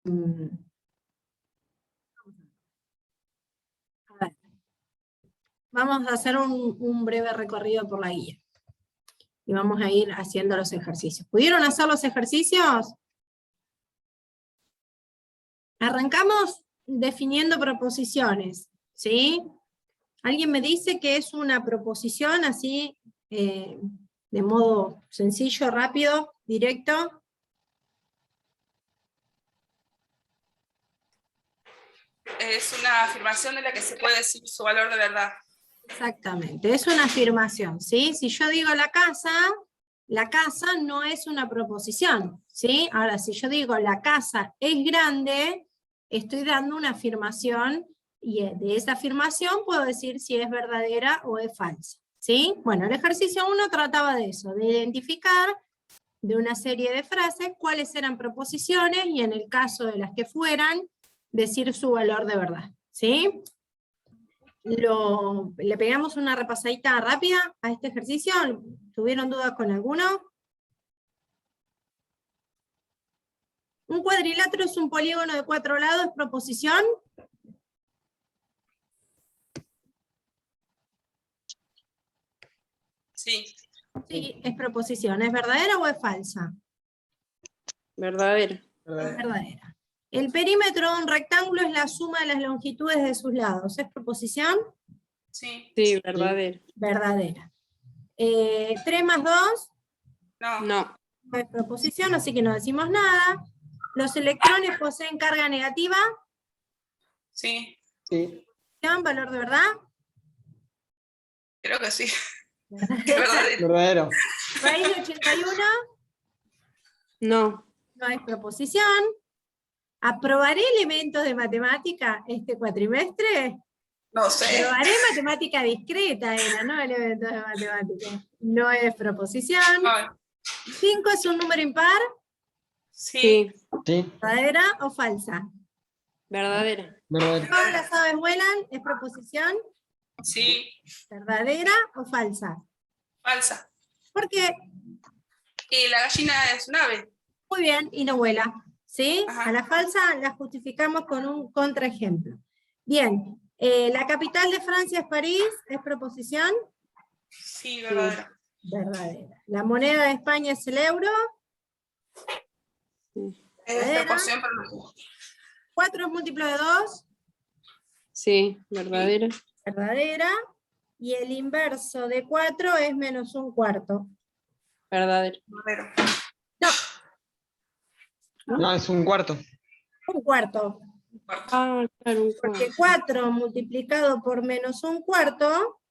A ver. Vamos a hacer un breve recorrido por la guía. Y vamos a ir haciendo los ejercicios. ¿Pudieron hacer los ejercicios? Arrancamos definiendo proposiciones, ¿sí? ¿Alguien me dice qué es una proposición así, de modo sencillo, rápido, directo? Es una afirmación de la que se puede decir su valor de verdad. Exactamente, es una afirmación, ¿sí? Si yo digo la casa no es una proposición, ¿sí? Ahora, si yo digo la casa es grande, estoy dando una afirmación, y de esa afirmación puedo decir si es verdadera o es falsa, ¿sí? Bueno, el ejercicio 1 trataba de eso, de identificar de una serie de frases cuáles eran proposiciones, y en el caso de las que fueran, decir su valor de verdad, ¿sí? ¿Le pegamos una repasadita rápida a este ejercicio? ¿Tuvieron dudas con alguno? ¿Un cuadrilátero es un polígono de 4 lados? ¿Es proposición? Sí. Sí, es proposición. ¿Es verdadera o es falsa? Verdadera. Es verdadera. ¿El perímetro de un rectángulo es la suma de las longitudes de sus lados? ¿Es proposición? Sí. Sí, verdadera. Verdadera. ¿3 más 2? No. No. No es proposición, así que no decimos nada. ¿Los electrones poseen carga negativa? Sí. Sí. ¿Valor de verdad? Creo que sí. Es verdadero. Verdadero. ¿Raíz de 81? No. No es proposición. ¿Aprobaré elementos de matemática este cuatrimestre? No sé. Aprobaré matemática discreta, era, no elementos de matemática. No es proposición. No. 5 es un número impar, Sí. Sí. ¿verdadera o falsa? Verdadera. Verdadero. ¿Todas las aves vuelan? ¿Es proposición? Sí. ¿Verdadera o falsa? Falsa. ¿Por qué? Y la gallina es un ave. Muy bien, y no vuela. ¿Sí? Ajá. A la falsa la justificamos con un contraejemplo. Bien, ¿la capital de Francia es París? ¿Es proposición? Sí, verdadero. Verdadera. ¿La moneda de España es el euro? Es ¿Verdadera? proporción, pero no. 4 es múltiplo de 2, Sí, verdadera. verdadera. Y el inverso de 4 es menos un cuarto. Verdadera. Verdadero. No, es un cuarto. Un cuarto. Ah, claro, un Porque cuarto. 4 multiplicado por menos un cuarto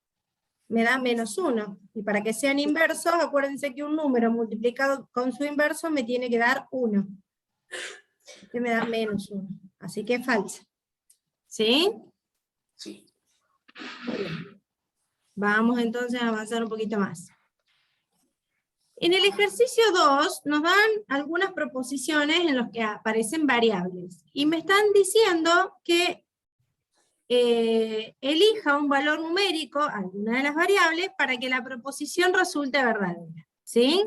me da menos 1. Y para que sean inversos, acuérdense que un número multiplicado con su inverso me tiene que dar 1. Este me da menos 1. Así que es falso. ¿Sí? Sí. Muy bien. Vamos entonces a avanzar un poquito más. En el ejercicio 2 nos dan algunas proposiciones en las que aparecen variables. Y me están diciendo que elija un valor numérico, alguna de las variables, para que la proposición resulte verdadera. ¿Sí?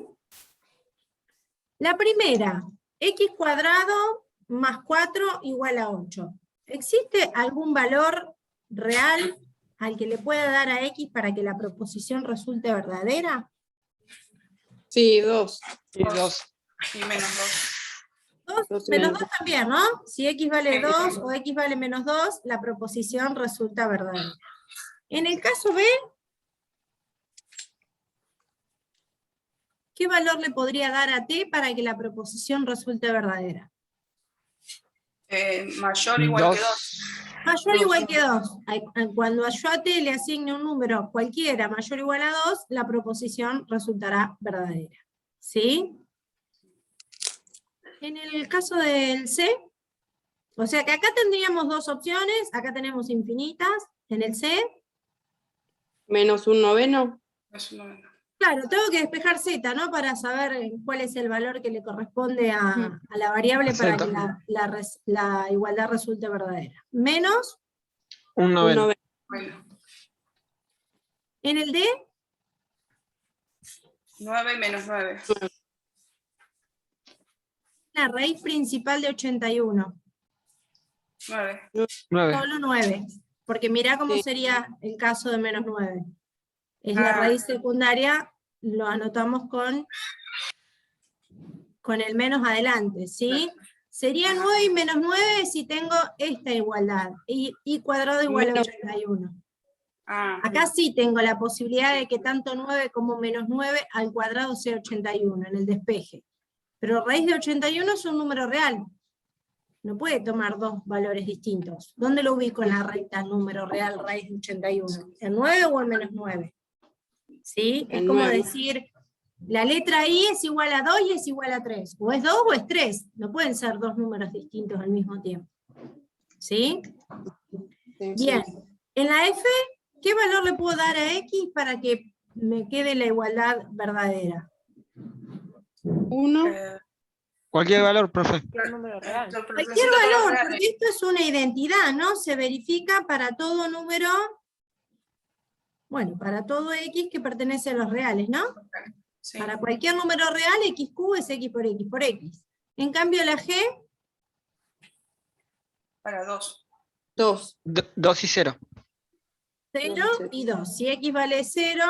La primera, x cuadrado más 4 igual a 8. ¿Existe algún valor real al que le pueda dar a x para que la proposición resulte verdadera? Sí, 2. Y 2. Y menos 2. 2 y menos menos 2 también, ¿no? Si x vale 2 o x vale menos 2, la proposición resulta verdadera. En el caso B, ¿qué valor le podría dar a t para que la proposición resulte verdadera? Mayor o igual que 2. 2. Mayor o 2. igual que 2. Cuando yo a t le asigne un número cualquiera mayor o igual a 2, la proposición resultará verdadera. ¿Sí? En el caso del C, o sea que acá tendríamos dos opciones, acá tenemos infinitas. En el C, Menos un noveno. Es un noveno. claro, tengo que despejar z, ¿no? Para saber cuál es el valor que le corresponde a la variable para que la igualdad resulte verdadera. Menos, Un Un noveno. noveno. Bueno. en el D, 9 menos 9. La raíz principal de 81. 9. 9. Solo 9. Porque mirá cómo Sí. sería el caso de menos 9. Es la raíz secundaria, lo anotamos con el menos adelante, ¿sí? Sería 9 y menos 9 si tengo esta igualdad. Y cuadrado igual a 81. Acá sí tengo la posibilidad de que tanto 9 como menos 9 al cuadrado sea 81 en el despeje. Pero raíz de 81 es un número real. No puede tomar dos valores distintos. ¿Dónde lo ubico en la recta número real raíz de 81? ¿En 9 o en menos 9? ¿Sí? Es En como 9. decir, la letra I es igual a 2 y es igual a 3. O es 2 o es 3. No pueden ser dos números distintos al mismo tiempo. ¿Sí? Sí, Bien. sí. En la F, ¿qué valor le puedo dar a X para que me quede la igualdad verdadera? 1. Cualquier valor, profe. Cualquier valor, porque esto es una identidad, ¿no? Se verifica para todo número, bueno, para todo X que pertenece a los reales, ¿no? Sí. Para cualquier número real, XQ es X por X por X. En cambio la G, Para 2. 2. 2 y 0. 0 y 2. Si X vale 0,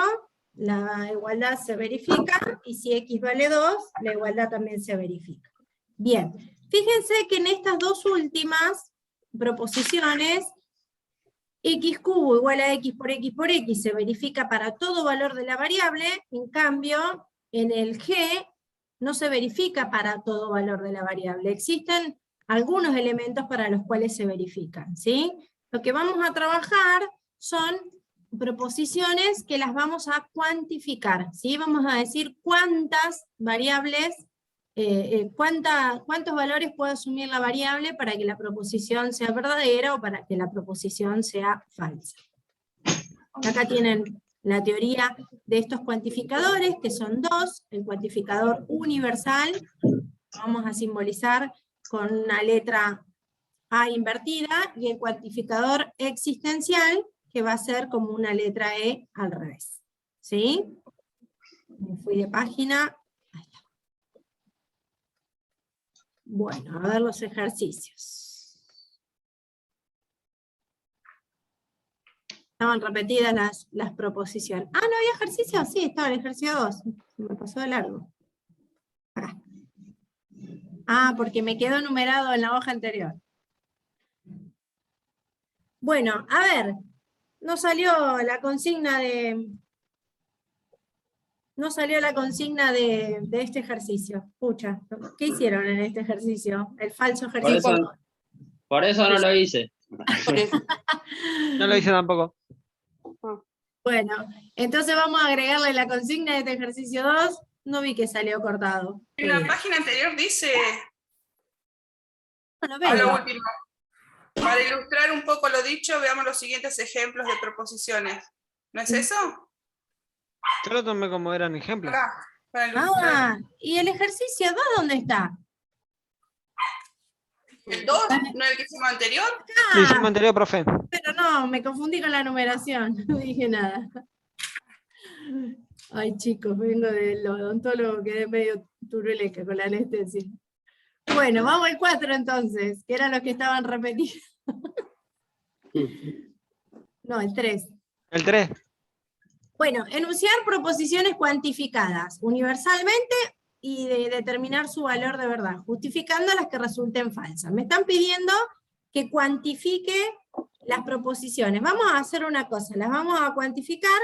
la igualdad se verifica, y si X vale 2, la igualdad también se verifica. Bien, fíjense que en estas dos últimas proposiciones, X cubo igual a X por X se verifica para todo valor de la variable, en cambio, en el G no se verifica para todo valor de la variable. Existen algunos elementos para los cuales se verifican, ¿sí? Lo que vamos a trabajar son proposiciones que las vamos a cuantificar, ¿sí? Vamos a decir cuántas variables, cuántos valores puede asumir la variable para que la proposición sea verdadera o para que la proposición sea falsa. Acá tienen la teoría de estos cuantificadores, que son dos: el cuantificador universal, vamos a simbolizar con una letra A invertida, y el cuantificador existencial, que va a ser como una letra E al revés. ¿Sí? Me fui de página. Ahí está. Bueno, a ver los ejercicios. Estaban repetidas las proposiciones. Ah, ¿no había ejercicio? Sí, estaba el ejercicio 2. Me pasó de largo. Acá. Ah, porque me quedó numerado en la hoja anterior. Bueno, a ver, no salió la consigna de... No salió la consigna de este ejercicio. Pucha, ¿qué hicieron en este ejercicio? El falso ejercicio. Por eso no lo hice. Por eso. No lo hice tampoco. Bueno, entonces vamos a agregarle la consigna de este ejercicio 2. No vi que salió cortado. En la página anterior dice, No lo a lo veo. último, para ilustrar un poco lo dicho, veamos los siguientes ejemplos de proposiciones. ¿No es eso? Yo lo tomé como eran ejemplos. Acá, para ilustrar. Ah, ¿y el ejercicio 2 dónde está? ¿El 2? ¿No es el que hicimos anterior? Lo hicimos anterior, profe. Pero no, me confundí con la numeración, no dije nada. Ay, chicos, vengo del odontólogo, quedé medio turuleca con la anestesia. Bueno, vamos al 4 entonces, que eran los que estaban repetidos. No, el 3. El 3. Bueno, enunciar proposiciones cuantificadas universalmente y de determinar su valor de verdad, justificando las que resulten falsas. Me están pidiendo que cuantifique las proposiciones. Vamos a hacer una cosa, las vamos a cuantificar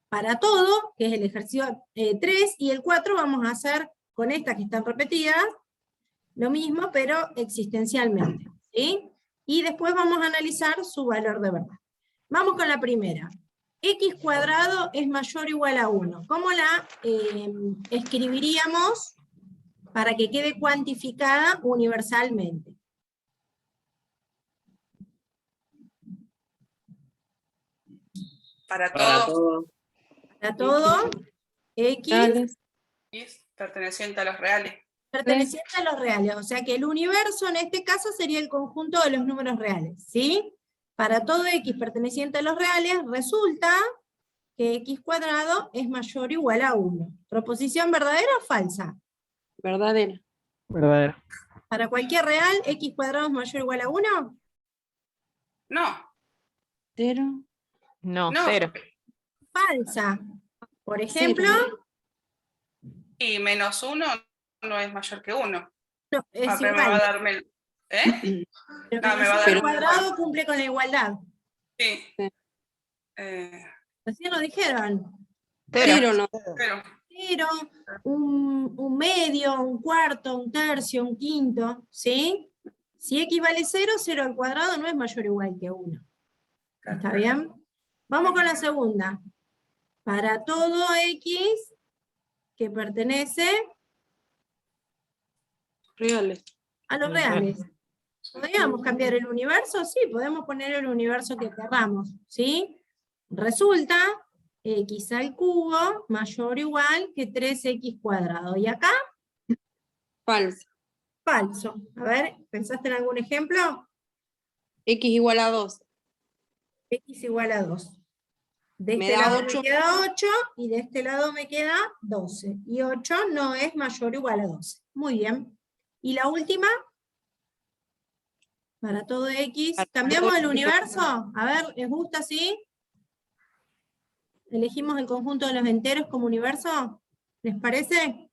para todo, que es el ejercicio 3, y el 4 vamos a hacer con estas que están repetidas, lo mismo, pero existencialmente, ¿sí? Y después vamos a analizar su valor de verdad. Vamos con la primera. X cuadrado es mayor o igual a 1. ¿Cómo la escribiríamos para que quede cuantificada universalmente? Para Para todos. todo. Para todo, X Perteneciente a los reales. perteneciente a los reales. O sea que el universo en este caso sería el conjunto de los números reales, ¿sí? Para todo X perteneciente a los reales, resulta que X cuadrado es mayor o igual a 1. ¿Proposición verdadera o falsa? Verdadera. Verdadero. Para cualquier real, x cuadrado es mayor o igual a 1. No, 0. No, No. 0. Falsa. Por ejemplo, y menos 1 no es mayor que 1. no, es Pero me va a igual. dar menos. ¿Eh? Pero No, como me va a es dar al un cuadrado cumple con la igualdad. Sí. Sí. Recién lo dijeron. 0 no. Pero, 0, un medio, un cuarto, un tercio, un quinto, ¿sí? Si x vale 0, 0 al cuadrado no es mayor o igual que 1. ¿Está bien? Vamos con la segunda. Para todo x que pertenece Reales. a los reales. ¿Podríamos cambiar el universo? Sí, podemos poner el universo que queramos, ¿sí? Resulta x al cubo mayor o igual que 3x cuadrado. ¿Y acá? Falso. Falso. A ver, ¿pensaste en algún ejemplo? X igual a 2. X igual a 2. De Me este da lado 8. me queda 8 y de este lado me queda 12. Y 8 no es mayor o igual a 12. Muy bien. ¿Y la última? Para todo X. Para ¿Cambiamos todo el X. universo? A ver, ¿les gusta así? ¿Elegimos el conjunto de los enteros como universo? ¿Les parece?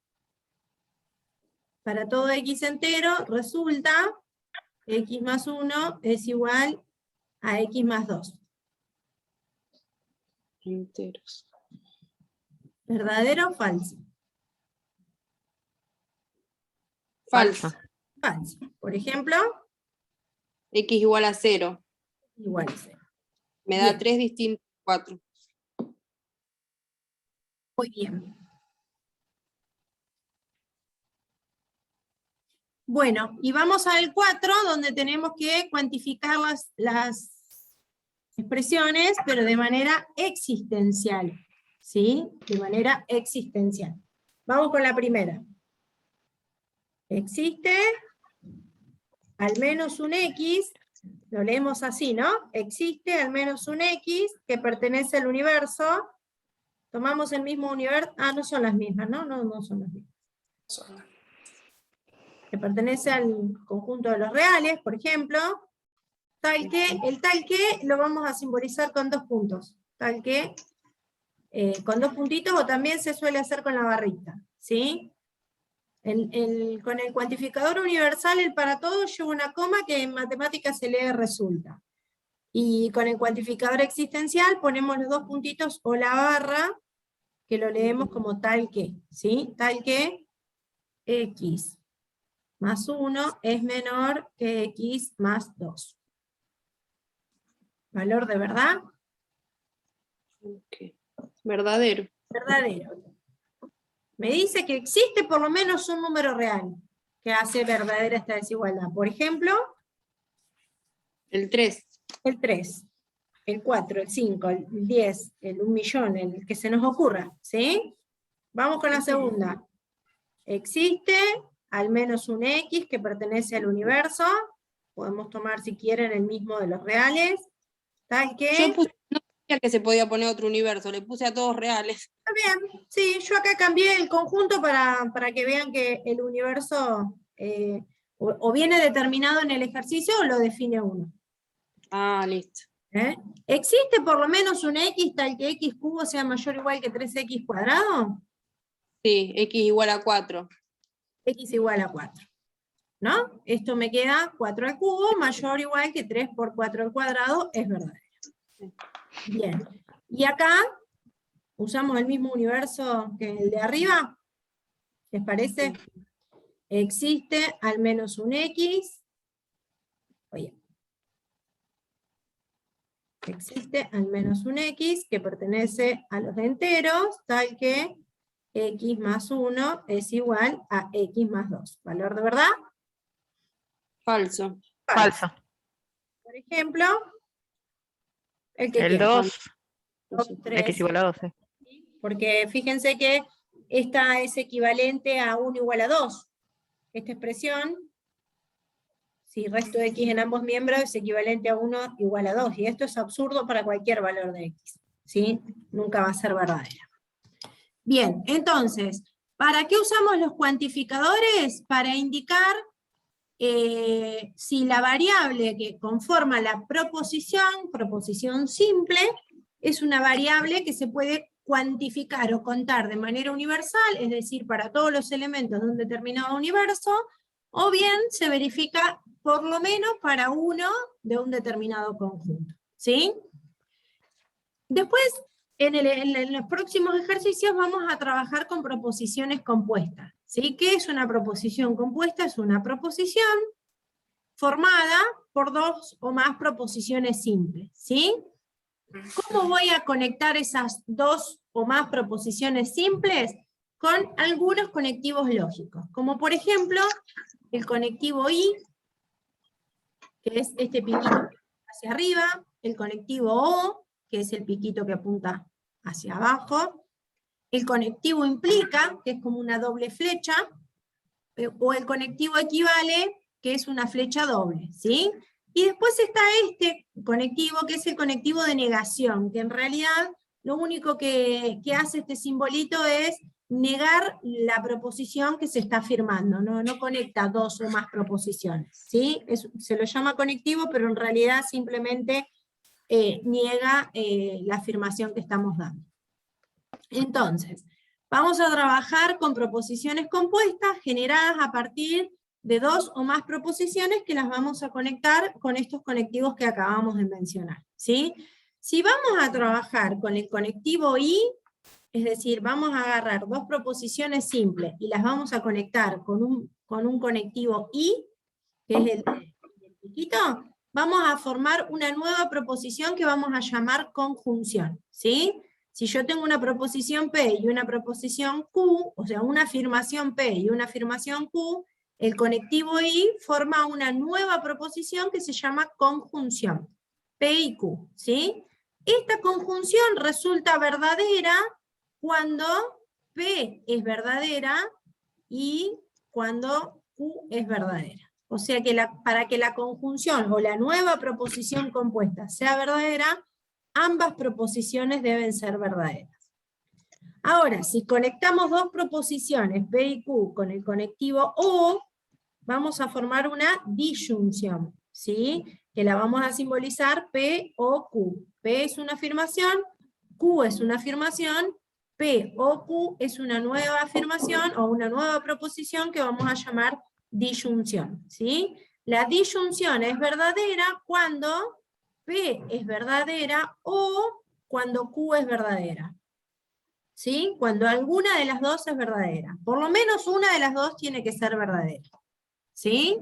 Para todo X entero resulta X más 1 es igual a X más 2. Enteros. ¿Verdadero o falso? Falso. Falso. Por ejemplo, X igual a 0. igual a 0. Me da Bien. 3 distintos 4. Muy bien. Bueno, y vamos al 4, donde tenemos que cuantificar las expresiones, pero de manera existencial. ¿Sí? De manera existencial. Vamos con la primera. Existe al menos un X, lo leemos así, ¿no? Existe al menos un X que pertenece al universo. Tomamos el mismo universo. Ah, no son las mismas, ¿no? No son las mismas. Que pertenece al conjunto de los reales, por ejemplo, tal que lo vamos a simbolizar con 2 puntos, tal que, con 2 puntitos, o también se suele hacer con la barrita, ¿sí? Con el cuantificador universal, el para todos, lleva una coma que en matemáticas se lee resulta. Y con el cuantificador existencial ponemos los 2 puntitos o la barra, que lo leemos como tal que, ¿sí? Tal que x más 1 es menor que x más 2. ¿Valor de verdad? Okay. Verdadero. Verdadero. Me dice que existe por lo menos un número real que hace verdadera esta desigualdad. Por ejemplo, El 3. el 3, el 4, el 5, el 10, el 1.000.000, el que se nos ocurra, ¿sí? Vamos con la segunda. Existe al menos un X que pertenece al universo, podemos tomar si quieren el mismo de los reales, tal que... Yo puse, no sabía que se podía poner otro universo, le puse a todos reales. Está bien, sí, yo acá cambié el conjunto para que vean que el universo o viene determinado en el ejercicio o lo define uno. Ah, listo. ¿Existe por lo menos un X tal que X cubo sea mayor o igual que 3X cuadrado? Sí, X igual a 4. X igual a 4. ¿No? Esto me queda 4 al cubo mayor o igual que 3 por 4 al cuadrado, es verdadero. Bien. Y acá usamos el mismo universo que el de arriba. ¿Les parece? Existe al menos un X. Oye. Existe al menos un X que pertenece a los enteros, tal que X más 1 es igual a X más 2. ¿Valor de verdad? Falso. Falso. Por ejemplo, el que El quiera. 2. 2, 3, X igual a 12. porque fíjense que esta es equivalente a 1 igual a 2. Esta expresión, si resto de x en ambos miembros, es equivalente a 1 igual a 2. Y esto es absurdo para cualquier valor de x. ¿Sí? Nunca va a ser verdadera. Bien, entonces, ¿Para qué usamos los cuantificadores? Para indicar si la variable que conforma la proposición simple, es una variable que se puede cuantificar o contar de manera universal, es decir, para todos los elementos de un determinado universo, o bien se verifica por lo menos para uno de un determinado conjunto, ¿sí? Después, en los próximos ejercicios vamos a trabajar con proposiciones compuestas, ¿sí? ¿Qué es una proposición compuesta? Es una proposición formada por dos o más proposiciones simples, ¿sí? ¿Cómo voy a conectar esas dos o más proposiciones simples? Con algunos conectivos lógicos, como por ejemplo, el conectivo I, que es este piquito hacia arriba, el conectivo O, que es el piquito que apunta hacia abajo, el conectivo implica, que es como una doble flecha, o el conectivo equivale, que es una flecha doble, ¿sí? Y después está este conectivo, que es el conectivo de negación, que en realidad lo único que hace este simbolito es negar la proposición que se está afirmando, no conecta dos o más proposiciones, ¿sí? Se lo llama conectivo, pero en realidad simplemente niega la afirmación que estamos dando. Entonces, vamos a trabajar con proposiciones compuestas generadas a partir de dos o más proposiciones que las vamos a conectar con estos conectivos que acabamos de mencionar, ¿sí? Si vamos a trabajar con el conectivo I, es decir, vamos a agarrar dos proposiciones simples y las vamos a conectar con un conectivo I, que es el piquito, vamos a formar una nueva proposición que vamos a llamar conjunción, ¿sí? Si yo tengo una proposición P y una proposición Q, o sea, una afirmación P y una afirmación Q, el conectivo I forma una nueva proposición que se llama conjunción, P y Q, ¿sí? Esta conjunción resulta verdadera cuando P es verdadera y cuando Q es verdadera. O sea que para que la conjunción o la nueva proposición compuesta sea verdadera, ambas proposiciones deben ser verdaderas. Ahora, si conectamos dos proposiciones, P y Q, con el conectivo O, vamos a formar una disyunción, ¿sí? Que la vamos a simbolizar P o Q. P es una afirmación, Q es una afirmación, P o Q es una nueva afirmación o una nueva proposición que vamos a llamar disyunción, ¿sí? La disyunción es verdadera cuando P es verdadera o cuando Q es verdadera, ¿sí? Cuando alguna de las dos es verdadera. Por lo menos una de las dos tiene que ser verdadera, ¿sí?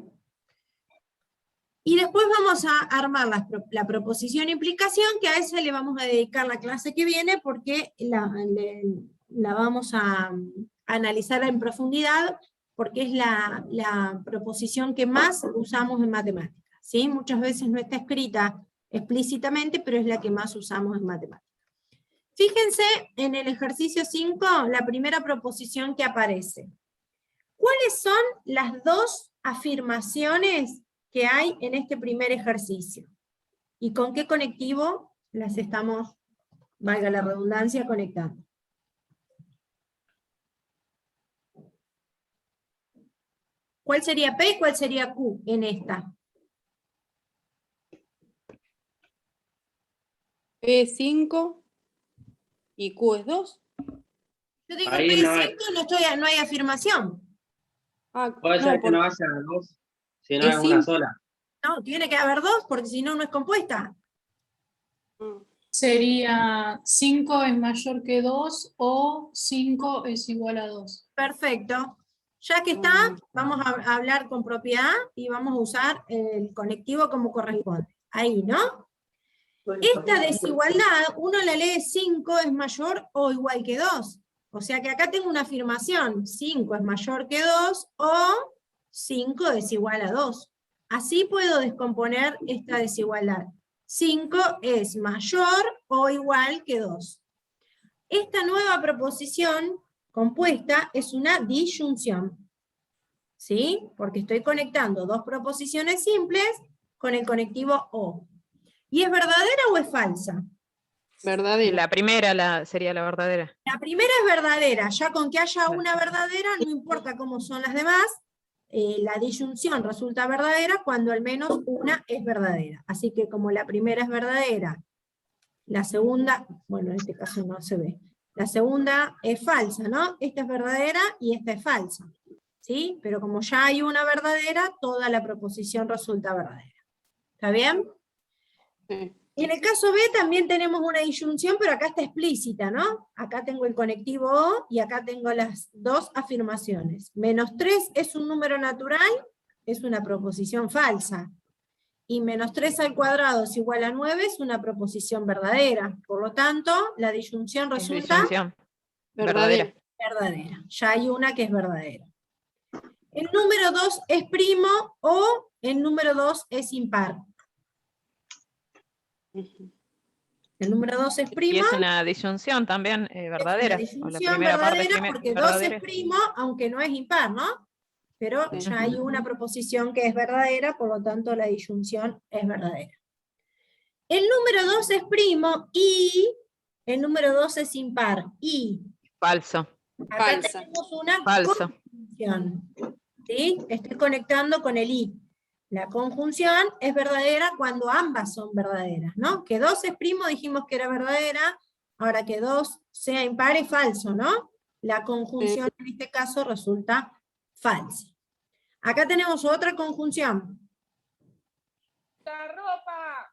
Y después vamos a armar la proposición implicación, que a esa le vamos a dedicar la clase que viene, porque la vamos a analizar en profundidad, porque es la proposición que más usamos en matemáticas, ¿sí? Muchas veces no está escrita explícitamente, pero es la que más usamos en matemáticas. Fíjense en el ejercicio 5, la primera proposición que aparece. ¿Cuáles son las dos afirmaciones que hay en este primer ejercicio? ¿Y con qué conectivo las estamos, valga la redundancia, conectando? ¿Cuál sería P y cuál sería Q en esta? P es 5 y Q es 2. Yo digo Ahí P es no hay. 5, no hay afirmación. Ah, Puede no, ser que no haya dos, si no es es una 5. sola. No, tiene que haber dos, porque si no, no es compuesta. Sería 5 es mayor que 2 o 5 es igual a 2. Perfecto. Ya que está, vamos a hablar con propiedad y vamos a usar el conectivo como corresponde. Ahí, ¿no? Esta desigualdad, uno la lee 5 es mayor o igual que 2. O sea que acá tengo una afirmación, 5 es mayor que 2 o 5 es igual a 2. Así puedo descomponer esta desigualdad. 5 es mayor o igual que 2. Esta nueva proposición compuesta es una disyunción, ¿sí? Porque estoy conectando dos proposiciones simples con el conectivo O. ¿Y es verdadera o es falsa? Verdadera. La primera sería la verdadera. La primera es verdadera, ya con que haya Claro. una verdadera, no importa cómo son las demás, la disyunción resulta verdadera cuando al menos una es verdadera. Así que como la primera es verdadera, la segunda, bueno, en este caso no se ve, la segunda es falsa, ¿no? Esta es verdadera y esta es falsa, ¿sí? Pero como ya hay una verdadera, toda la proposición resulta verdadera. ¿Está bien? Sí. Y en el caso B también tenemos una disyunción, pero acá está explícita, ¿no? Acá tengo el conectivo O y acá tengo las dos afirmaciones. -3 es un número natural, es una proposición falsa. Y -3 al cuadrado es igual a 9 es una proposición verdadera. Por lo tanto, la disyunción Es resulta disyunción. Verdadera. verdadera. Ya hay una que es verdadera. El número 2 es primo o el número 2 es impar. Ujú. El número 2 es Y primo. es una disyunción también verdadera. Es una O la disyunción primera parte verdadera porque 2 verdadera. es primo, aunque no es impar, ¿no? Pero Sí. ya hay una proposición que es verdadera, por lo tanto la disyunción es verdadera. El número 2 es primo y el número 2 es impar. Y Falso. acá Falsa. tenemos una Falso. conjunción. ¿Sí? Estoy conectando con el y. La conjunción es verdadera cuando ambas son verdaderas, ¿no? Que 2 es primo dijimos que era verdadera, ahora que 2 sea impar es falso, ¿no? La conjunción en este caso resulta falsa. Acá tenemos otra conjunción. ¡La ropa!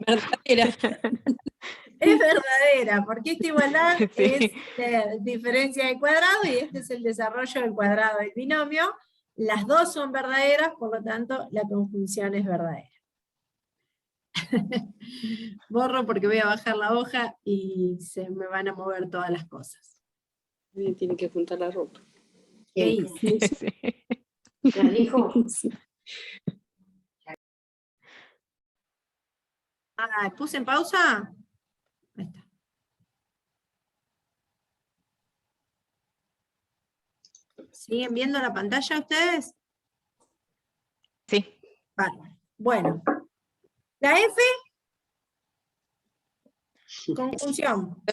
Verdadera. Es verdadera, porque esta igualdad Sí. es la diferencia de cuadrado y este es el desarrollo del cuadrado del binomio. Las dos son verdaderas, por lo tanto la conjunción es verdadera. Borro porque voy a bajar la hoja y se me van a mover todas las cosas. Tiene que juntar la ropa. ¿Qué hice? Sí. ¿Ya dijo? Ah, ¿puse en pausa? Ahí está. ¿Siguen viendo la pantalla ustedes? Sí. Bárbaro. Bueno. La F, conjunción.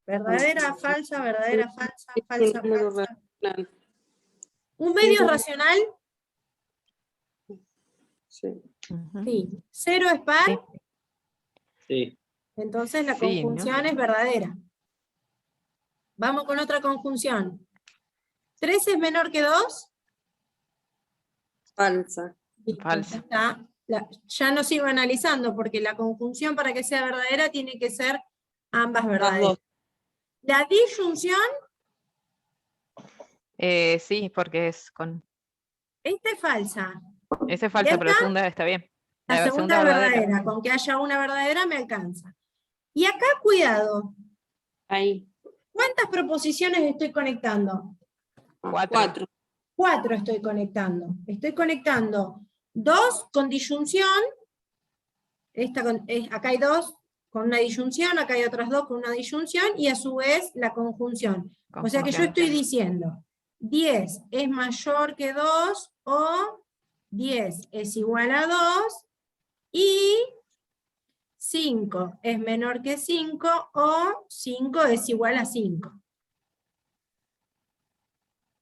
Verdadera, falsa, verdadera, falsa, falsa, Número falsa. racional. ¿Un medio racional? Sí. Ujú. Sí. ¿Cero es par? Sí. Sí. Entonces la Sí, ¿no? conjunción es verdadera. Vamos con otra conjunción. ¿3 es menor que 2? Falsa. Falsa. Ya no sigo analizando, porque la conjunción para que sea verdadera tiene que ser ambas Las verdaderas. dos. La disyunción, Sí, porque es con. esta es falsa. Esa es falsa, ¿Y pero la esta? segunda está bien. La segunda es verdadera. Con que haya una verdadera me alcanza. Y acá, cuidado. Ahí. ¿Cuántas proposiciones estoy conectando? 4. 4 estoy conectando. Estoy conectando 2 con disyunción. Acá hay 2 con una disyunción, acá hay otras 2 con una disyunción, y a su vez la conjunción. O sea que yo estoy diciendo, 10 es mayor que 2, o 10 es igual a 2, y 5 es menor que 5, o 5 es igual a 5.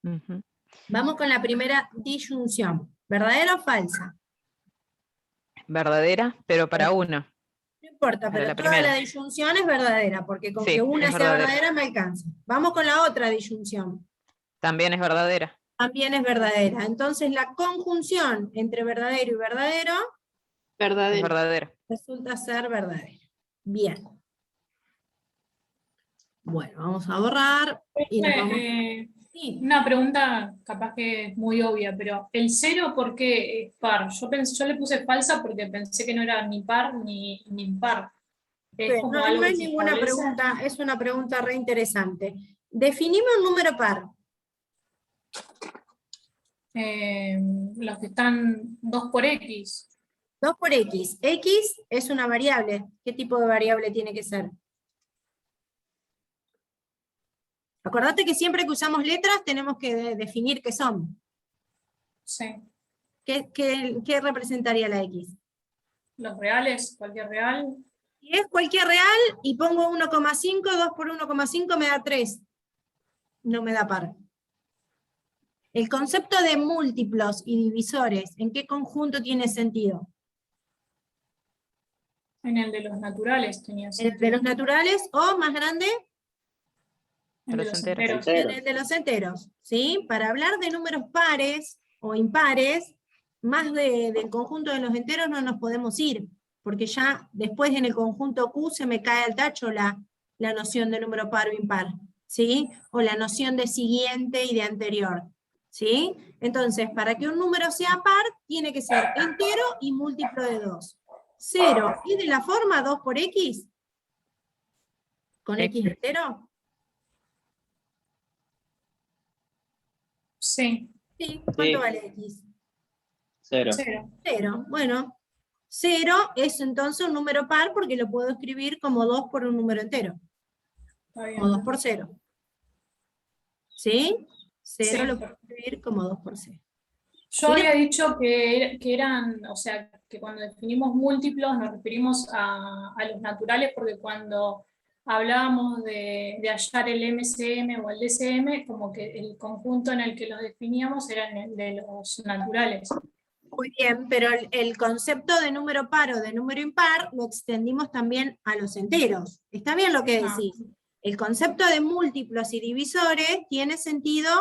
Ujú. Vamos con la primera disyunción. ¿Verdadera o falsa? Verdadera, pero para uno. No importa, Para pero la toda primera. la disyunción es verdadera, porque con Sí, que una es sea verdadera. verdadera me alcanza. Vamos con la otra disyunción. También es verdadera. También es verdadera. Entonces la conjunción entre verdadero y verdadero Es Verdadera. verdadera. resulta ser verdadera. Bien. Bueno, vamos a borrar. Y nos vamos. Sí. Una pregunta capaz que es muy obvia, pero ¿el 0 por qué es par? Yo le puse falsa porque pensé que no era ni par ni impar. Es Bien, como no, algo no que es se ninguna establece. pregunta, es una pregunta re interesante. Definimos un número par. Los que están 2 por X. 2 por X. X es una variable. ¿Qué tipo de variable tiene que ser? Acordate que siempre que usamos letras tenemos que definir qué son. Sí. ¿Qué representaría la X? Los reales, cualquier real. Si es cualquier real y pongo 1,5, 2 por 1,5 me da 3. No me da par. El concepto de múltiplos y divisores, ¿en qué conjunto tiene sentido? En el de los naturales tenía ¿En el sentido. de los naturales o más grande? En De de los los enteros. enteros. En el de los enteros, ¿sí? Para hablar de números pares o impares, más del conjunto de los enteros no nos podemos ir, porque ya después en el conjunto Q se me cae al tacho la noción de número par o impar, ¿sí? O la noción de siguiente y de anterior, ¿sí? Entonces, para que un número sea par, tiene que ser entero y múltiplo de 2. 0 y de la forma 2 por X, con X entero. Sí, Sí, ¿cuánto Sí. vale X? 0. 0. 0, bueno. 0 es entonces un número par porque lo puedo escribir como 2 por un número entero. Está bien. O 2 por 0. ¿Sí? 0 Sí. lo puedo escribir como 2 por 0. Yo había dicho que eran, o sea, que cuando definimos múltiplos nos referimos a los naturales, porque cuando hablábamos de hallar el MCM o el DCM, como que el conjunto en el que los definíamos era el de los naturales. Muy bien, pero el concepto de número par o de número impar lo extendimos también a los enteros. ¿Está bien lo que decís? El concepto de múltiplos y divisores tiene sentido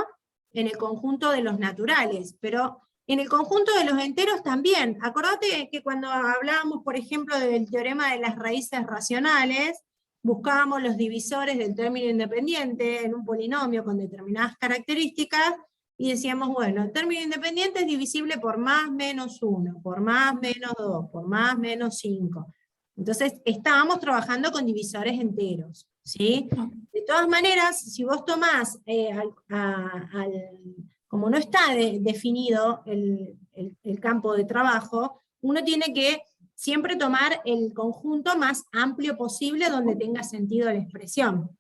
en el conjunto de los naturales, pero en el conjunto de los enteros también. Acordate que cuando hablábamos, por ejemplo, del teorema de las raíces racionales, buscábamos los divisores del término independiente en un polinomio con determinadas características, y decíamos, bueno, el término independiente es divisible por más menos 1, por más menos 2, por más menos 5. Entonces, estábamos trabajando con divisores enteros, ¿sí? De todas maneras, si vos tomás, como no está definido el campo de trabajo, uno tiene que siempre tomar el conjunto más amplio posible donde tenga sentido la expresión.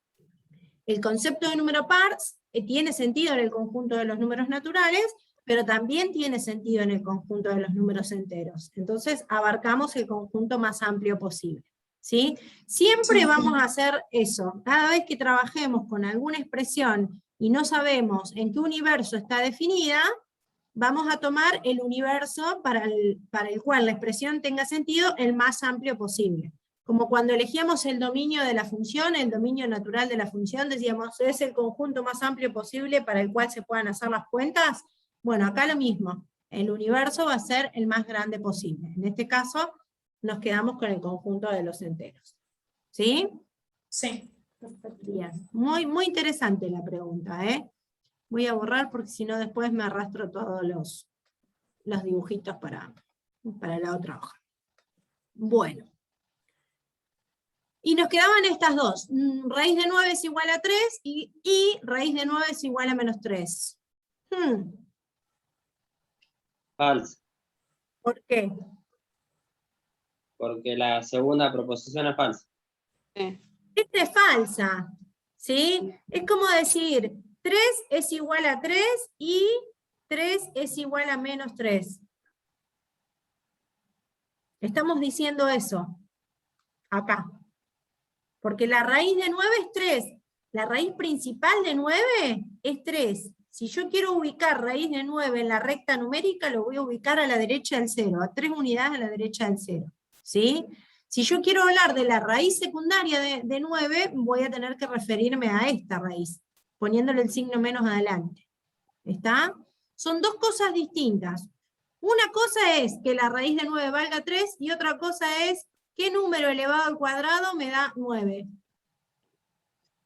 El concepto de número par tiene sentido en el conjunto de los números naturales, pero también tiene sentido en el conjunto de los números enteros. Entonces abarcamos el conjunto más amplio posible, ¿sí? Siempre vamos a hacer eso. Cada vez que trabajemos con alguna expresión y no sabemos en qué universo está definida, vamos a tomar el universo para el cual la expresión tenga sentido el más amplio posible. Como cuando elegíamos el dominio de la función, el dominio natural de la función, decíamos, es el conjunto más amplio posible para el cual se puedan hacer las cuentas. Bueno, acá lo mismo, el universo va a ser el más grande posible. En este caso, nos quedamos con el conjunto de los enteros. ¿Sí? Sí, perfecto. Bien, muy, muy interesante la pregunta, ¿eh? Voy a borrar porque si no después me arrastro todos los dibujitos para la otra hoja. Bueno. Y nos quedaban estas dos. Raíz de 9 es igual a 3 y raíz de 9 es igual a menos 3. Falso. ¿Por qué? Porque la segunda proposición es falsa. Esta es falsa. ¿Sí? Es como decir, 3 es igual a 3 y 3 es igual a menos 3. Estamos diciendo eso. Acá. Porque la raíz de 9 es 3. La raíz principal de 9 es 3. Si yo quiero ubicar raíz de 9 en la recta numérica, lo voy a ubicar a la derecha del 0, a 3 unidades a la derecha del 0. ¿Sí? Si yo quiero hablar de la raíz secundaria de 9, voy a tener que referirme a esta raíz, poniéndole el signo menos adelante. ¿Está? Son dos cosas distintas. Una cosa es que la raíz de 9 valga 3 y otra cosa es ¿qué número elevado al cuadrado me da 9?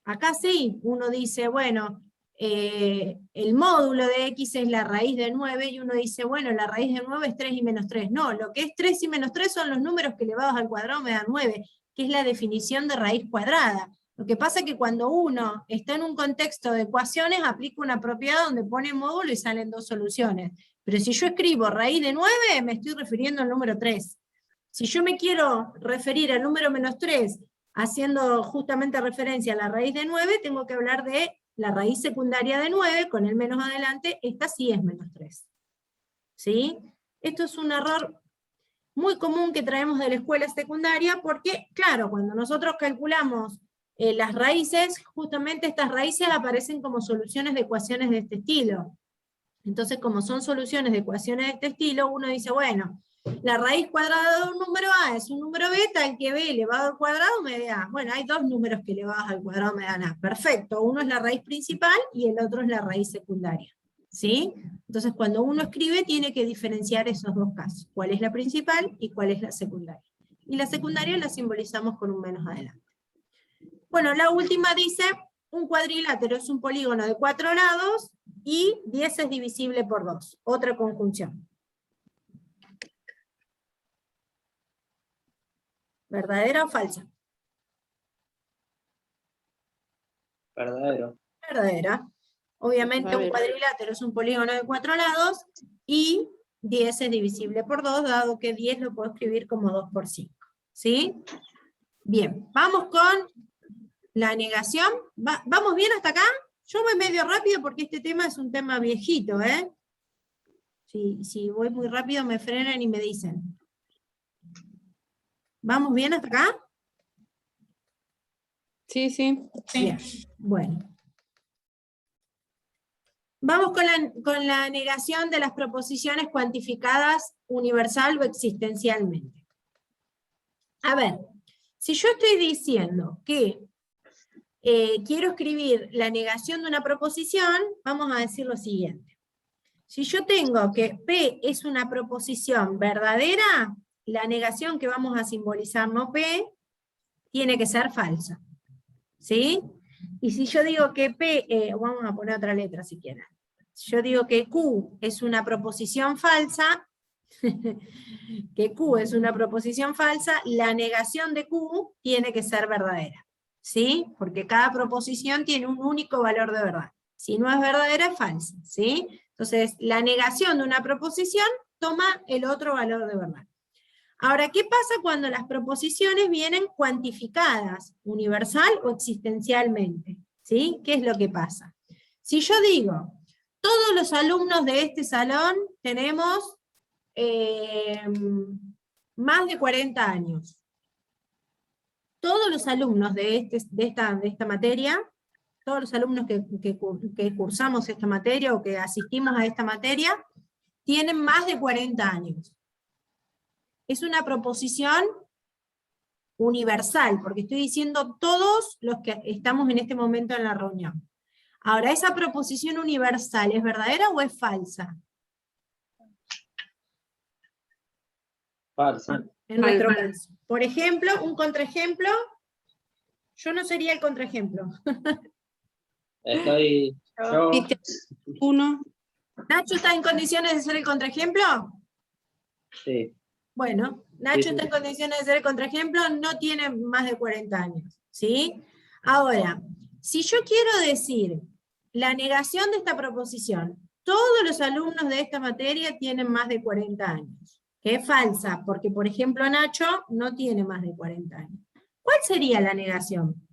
Acá sí, uno dice, bueno, el módulo de x es la raíz de 9, y uno dice, bueno, la raíz de 9 es 3 y menos 3. No, lo que es 3 y menos 3 son los números que elevados al cuadrado me dan 9, que es la definición de raíz cuadrada. Lo que pasa es que cuando uno está en un contexto de ecuaciones, aplica una propiedad donde pone módulo y salen dos soluciones. Pero si yo escribo raíz de 9, me estoy refiriendo al número 3. Si yo me quiero referir al número menos 3, haciendo justamente referencia a la raíz de 9, tengo que hablar de la raíz secundaria de 9, con el menos adelante, esta sí es menos 3. ¿Sí? Esto es un error muy común que traemos de la escuela secundaria, porque, claro, cuando nosotros calculamos las raíces, justamente estas raíces aparecen como soluciones de ecuaciones de este estilo. Entonces, como son soluciones de ecuaciones de este estilo, uno dice, bueno, la raíz cuadrada de un número A es un número B, tal que B elevado al cuadrado me da A. Bueno, hay dos números que elevados al cuadrado me dan A. Perfecto, uno es la raíz principal y el otro es la raíz secundaria. ¿Sí? Entonces, cuando uno escribe, tiene que diferenciar esos dos casos. ¿Cuál es la principal y cuál es la secundaria? Y la secundaria la simbolizamos con un menos adelante. Bueno, la última dice, un cuadrilátero es un polígono de 4 lados y 10 es divisible por 2. Otra conjunción. ¿Verdadera o falsa? Verdadero. Verdadera. Obviamente un Verdadera. cuadrilátero es un polígono de 4 lados y 10 es divisible por 2, dado que 10 lo puedo escribir como 2 por 5. ¿Sí? Bien, vamos con la negación. ¿Vamos bien hasta acá? Yo voy medio rápido porque este tema es un tema viejito, ¿eh? Si voy muy rápido me frenan y me dicen. ¿Vamos bien hasta acá? Sí, sí. Sí. Bien, bueno. Vamos con la negación de las proposiciones cuantificadas universal o existencialmente. A ver, si yo estoy diciendo que quiero escribir la negación de una proposición, vamos a decir lo siguiente. Si yo tengo que P es una proposición verdadera, la negación que vamos a simbolizar no P, tiene que ser falsa. ¿Sí? Y si yo digo que P, vamos a poner otra letra si quieren. Si yo digo que Q es una proposición falsa, que Q es una proposición falsa, la negación de Q tiene que ser verdadera. ¿Sí? Porque cada proposición tiene un único valor de verdad. Si no es verdadera, es falsa. ¿Sí? Entonces, la negación de una proposición toma el otro valor de verdad. Ahora, ¿qué pasa cuando las proposiciones vienen cuantificadas, universal o existencialmente? ¿Sí? ¿Qué es lo que pasa? Si yo digo, todos los alumnos de este salón tenemos más de 40 años. Todos los alumnos de esta materia, todos los alumnos que cursamos esta materia o que asistimos a esta materia, tienen más de 40 años. Es una proposición universal, porque estoy diciendo todos los que estamos en este momento en la reunión. Ahora, ¿esa proposición universal es verdadera o es falsa? Falsa. En nuestro caso. Por ejemplo, un contraejemplo, yo no sería el contraejemplo. Estoy yo. Uno. ¿Nacho está en condiciones de ser el contraejemplo? Sí. Bueno, Nacho Sí. está en condiciones de ser el contraejemplo, no tiene más de 40 años, ¿sí? Ahora, si yo quiero decir la negación de esta proposición, todos los alumnos de esta materia tienen más de 40 años, que es falsa, porque por ejemplo Nacho no tiene más de 40 años. ¿Cuál sería la negación?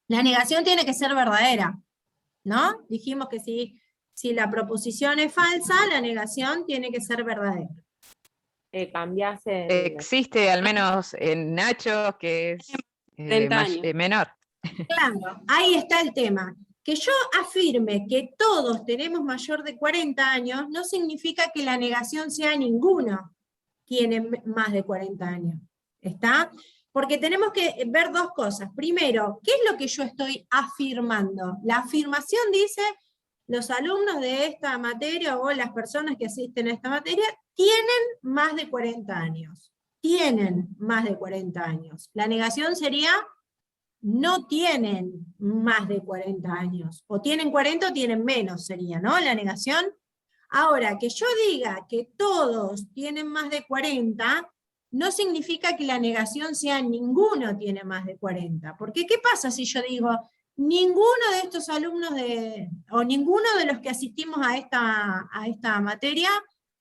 La negación tiene que ser verdadera, ¿no? Dijimos que si la proposición es falsa, la negación tiene que ser verdadera. Cambiase. Existe al menos en Nacho, que es 30 años. menor. Claro, ahí está el tema. Que yo afirme que todos tenemos mayor de 40 años no significa que la negación sea ninguno tiene más de 40 años. ¿Está? Porque tenemos que ver dos cosas. Primero, ¿qué es lo que yo estoy afirmando? La afirmación dice, los alumnos de esta materia o las personas que asisten a esta materia tienen más de 40 años. Tienen más de 40 años. La negación sería, no tienen más de 40 años. O tienen 40 o tienen menos, sería, ¿no? La negación. Ahora, que yo diga que todos tienen más de 40, no significa que la negación sea ninguno tiene más de 40. Porque, ¿qué pasa si yo digo, ninguno de estos alumnos o ninguno de los que asistimos a esta materia,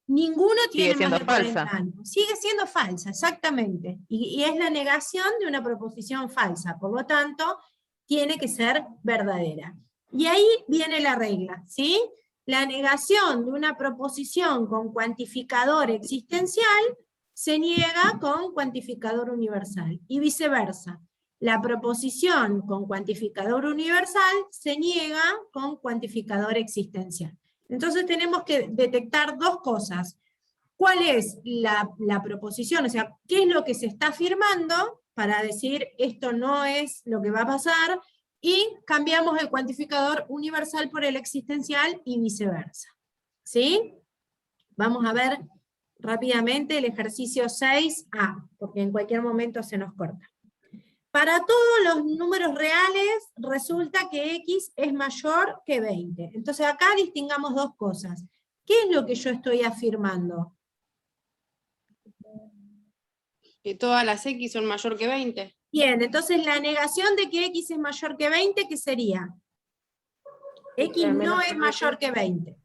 ninguno tiene más de 40 años? Sigue siendo falsa, exactamente. Y es la negación de una proposición falsa, por lo tanto, tiene que ser verdadera. Y ahí viene la regla, ¿sí? La negación de una proposición con cuantificador existencial se niega con cuantificador universal, y viceversa. La proposición con cuantificador universal se niega con cuantificador existencial. Entonces tenemos que detectar dos cosas. ¿Cuál es la proposición? O sea, ¿qué es lo que se está afirmando para decir esto no es lo que va a pasar? Y cambiamos el cuantificador universal por el existencial y viceversa. ¿Sí? Vamos a ver rápidamente el ejercicio 6A, porque en cualquier momento se nos corta. Para todos los números reales resulta que x es mayor que 20. Entonces acá distingamos dos cosas. ¿Qué es lo que yo estoy afirmando? Que todas las X son mayor que 20. Bien, entonces la negación de que x es mayor que 20, ¿qué sería? X no es mayor que 20.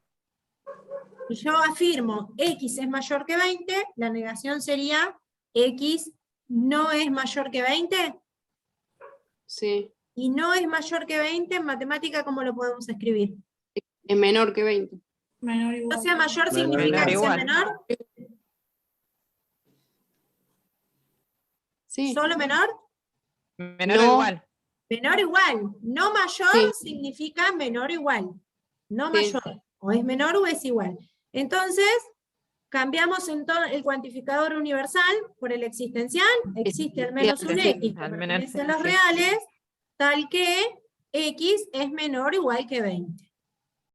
Si yo afirmo x es mayor que 20, la negación sería x no es mayor que 20. Sí, Y no es mayor que 20, en matemática, ¿cómo lo podemos escribir? es menor que 20. Menor o igual. O sea, mayor Menor significa que sea igual. menor. Sí. ¿Solo menor? Menor No. o igual. Menor igual. No mayor Sí. significa menor igual. No Sí. mayor. O es menor o es igual. Entonces, cambiamos el cuantificador universal por el existencial. Existe al menos un x que Al menos pertenece a los sí. reales, tal que x es menor o igual que 20.